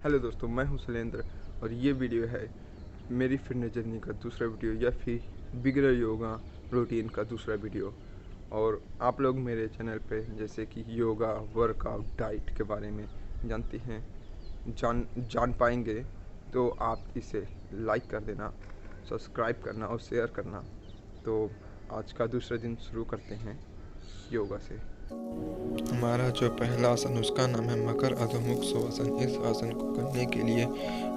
Hello दोस्तों, मैं हूं शैलेंद्र और ये वीडियो है मेरी फिटनेस जर्नी का दूसरा वीडियो या फिर बिगिनर योगा रूटीन का दूसरा वीडियो। और आप लोग मेरे चैनल पे जैसे कि योगा, वर्कआउट, डाइट के बारे में जानते हैं जान पाएंगे, तो आप इसे लाइक कर देना, सब्सक्राइब करना और शेयर करना। तो आज का दूसरा दिन शुरू करते हैं योगा से। हमारा जो पहला आसन उसका नाम है मकर अधोमुख स्वासन। इस आसन को करने के लिए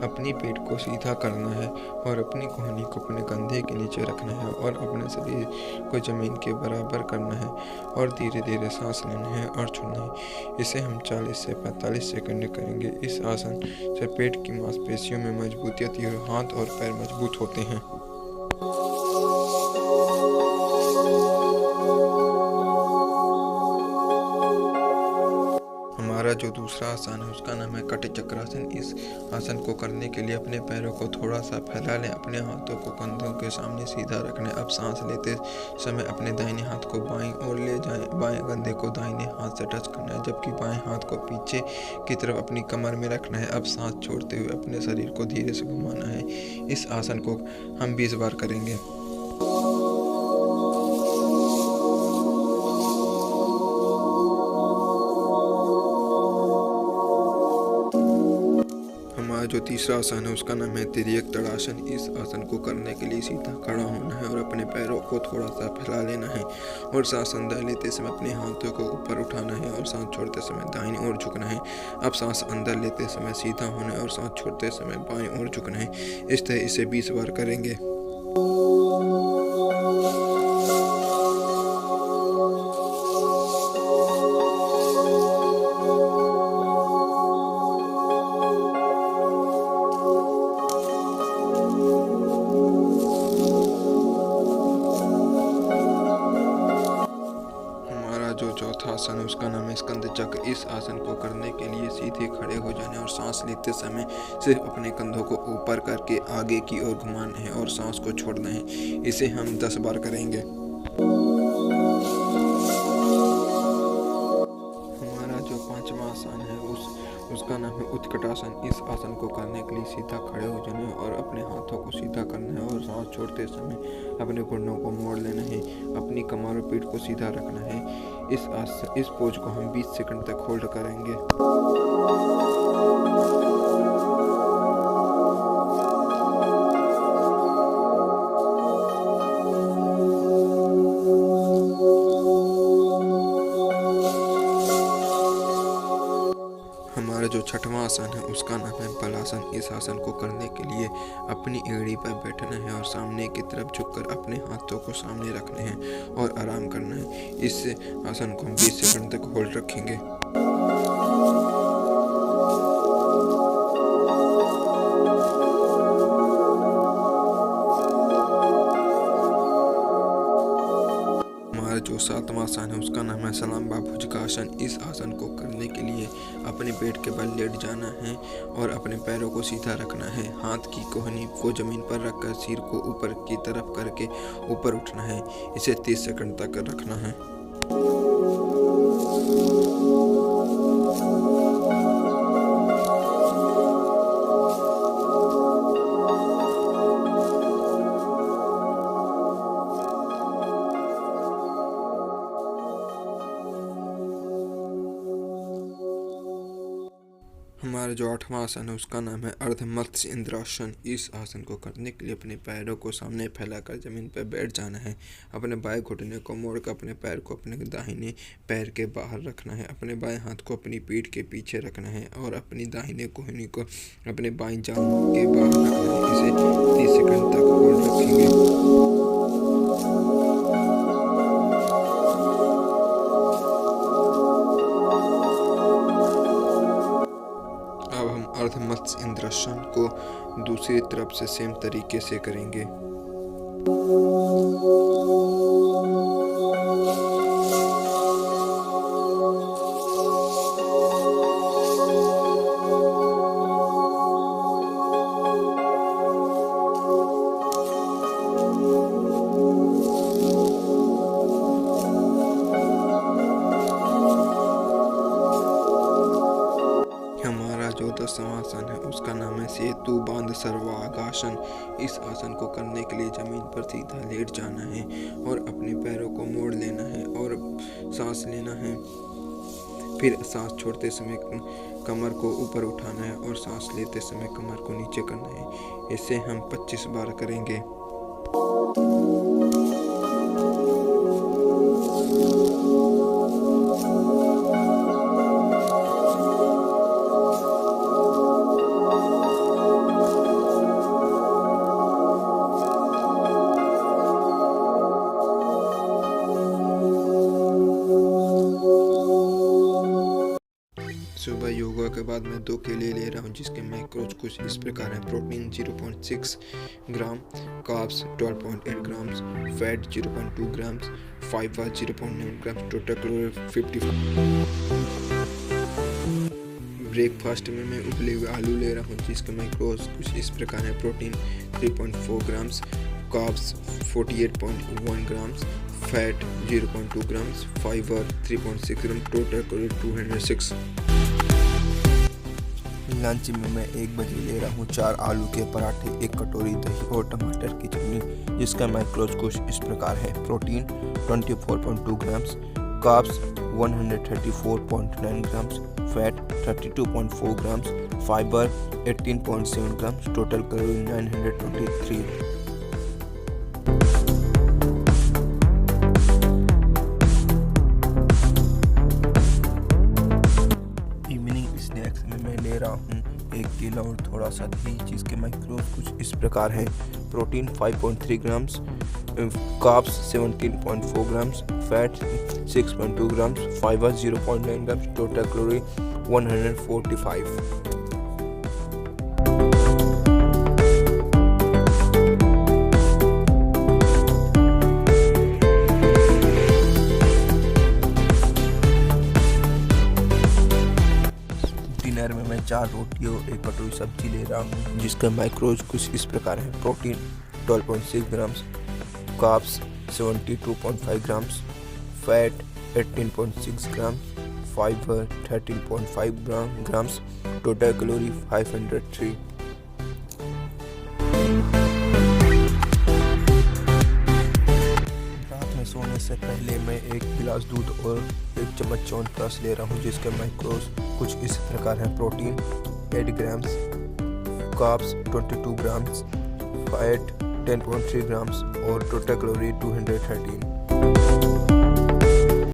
अपनी पीठ को सीधा करना है और अपनी कोहनी को अपने कंधे के नीचे रखना है और अपने शरीर को ज़मीन के बराबर करना है और धीरे धीरे सांस लेना है और छोड़ना है। इसे हम 40 से 45 सेकंड करेंगे। इस आसन से पेट की मांसपेशियों में मजबूती आती है और हाथ और पैर मजबूत होते हैं। हमारा जो दूसरा आसन है उसका नाम है कट चक्रासन। इस आसन को करने के लिए अपने पैरों को थोड़ा सा फैला लें, अपने हाथों को कंधों के सामने सीधा रखना है। अब सांस लेते समय अपने दाहिने हाथ को बाईं ओर ले जाएं, बाएं कंधे को दाहिने हाथ से टच करना है, जबकि बाएं हाथ को पीछे की तरफ अपनी कमर में रखना है। अब सांस छोड़ते हुए अपने शरीर को धीरे से घुमाना है। इस आसन को हम 20 बार करेंगे। हमारा जो तीसरा आसन है उसका नाम है तिर्यक ताड़ासन। इस आसन को करने के लिए सीधा खड़ा होना है और अपने पैरों को थोड़ा सा फैला लेना है और सांस अंदर लेते समय अपने हाथों को ऊपर उठाना है और सांस छोड़ते समय दाहिनी ओर झुकना है। अब सांस अंदर लेते समय सीधा होना है और सांस छोड़ते समय बाईं ओर झुकना है। इस तरह इसे 20 बार करेंगे। जो चौथा आसन है उसका नाम है स्कंद चक्र। इस आसन को करने के लिए सीधे खड़े हो जाने और सांस लेते समय सिर्फ अपने कंधों को ऊपर करके आगे की ओर घुमाना है और सांस को छोड़ना है। इसे हम 10 बार करेंगे। हमारा जो पांचवा आसन है उसका नाम है उत्कटासन। इस आसन को करने के लिए सीधा खड़े हो जाना है और अपने हाथों को सीधा करना है और सांस छोड़ते समय अपने घुटनों को मोड़ लेना है। अपनी कमर और पीठ को सीधा रखना है। इस पोज को हम 20 सेकंड तक होल्ड करेंगे। हमारा जो छठवां आसन है उसका नाम है बलासन। इस आसन को करने के लिए अपनी एड़ी पर बैठना है और सामने की तरफ झुककर अपने हाथों को सामने रखने हैं और आराम करना है। इस आसन को हम 20 सेकंड तक होल्ड रखेंगे। हमारा जो सातवां आसन है उसका नाम है सलाम भुजंगासन। इस आसन को करने के लिए अपने पेट के बल लेट जाना है और अपने पैरों को सीधा रखना है। हाथ की कोहनी को जमीन पर रखकर सिर को ऊपर की तरफ करके ऊपर उठना है। इसे 30 सेकंड तक रखना है। हमारा जो आठवां आसन है उसका नाम है अर्ध मत्स्य इंद्रासन। इस आसन को करने के लिए अपने पैरों को सामने फैलाकर जमीन पर बैठ जाना है। अपने बाएं घुटने को मोड़कर अपने पैर को अपने दाहिने पैर के बाहर रखना है। अपने बाएं हाथ को अपनी पीठ के पीछे रखना है और अपनी दाहिने कोहनी को अपने बाएं जांघ के बाहर रखना है। इसे 30 सेकंड तक होल्ड रखेंगे। अब हम अर्ध मत्स्य इंद्रासन को दूसरी तरफ से सेम तरीके से करेंगे। जो 10वां आसन आसन है, उसका नाम है सेतु बांध सर्वांगासन। इस आसन को करने के लिए जमीन पर सीधा लेट जाना है और अपने पैरों को मोड़ लेना है और सांस लेना है। फिर सांस छोड़ते समय कमर को ऊपर उठाना है और सांस लेते समय कमर को नीचे करना है। इसे हम 25 बार करेंगे। सुबह योगा के बाद मैं 2 केले ले रहा हूँ, जिसके मैक्रोज कुछ इस प्रकार हैं। Protein 0.6 gram, carbs 12.8 grams, fat 0.2 grams, fibre 0.9 grams, total calorie 55। Breakfast में मैं उबले हुए आलू ले रहा हूँ, जिसके मैक्रोज कुछ इस प्रकार हैं। Protein 3.4 grams, carbs 48.1 grams, fat 0.2 grams, fibre 3.6 ग्राम, टोटल कैलोरी 206। लंच में मैं 1 बजे ले रहा हूँ 4 आलू के पराठे, 1 कटोरी दही और टमाटर की चटनी, जिसका मैक्रोज कुछ इस प्रकार है। Protein 24.2 grams, carbs 134.9 grams, fat 32.4 grams, fibre 18.7 grams, total calorie 923। Snacks में मैं ले रहा हूँ 1 केला और थोड़ा सा दही, जिसके मैक्रोज कुछ इस प्रकार है। Protein 5.3 grams, carbs 17.4 grams, fat 6.2 grams, fibre 0.9 grams, total calorie 145। Dinner में मैं 4 रोटी और 1 कटोरी सब्जी ले रहा हूँ, जिसका मैक्रोज कुछ इस प्रकार है। Protein 12.6 grams, carbs 72.5 grams, fat 18.6 grams, fibre 13.5 grams, total calorie 503। रात में सोने से पहले मैं 1 गिलास दूध और 1 चम्मच च्यवनप्राश ले रहा हूँ, जिसके मैक्रोज कुछ इस प्रकार हैं। Protein 8 grams, carbs 22 grams, fat 10.3 grams और टोटल कैलोरी 213।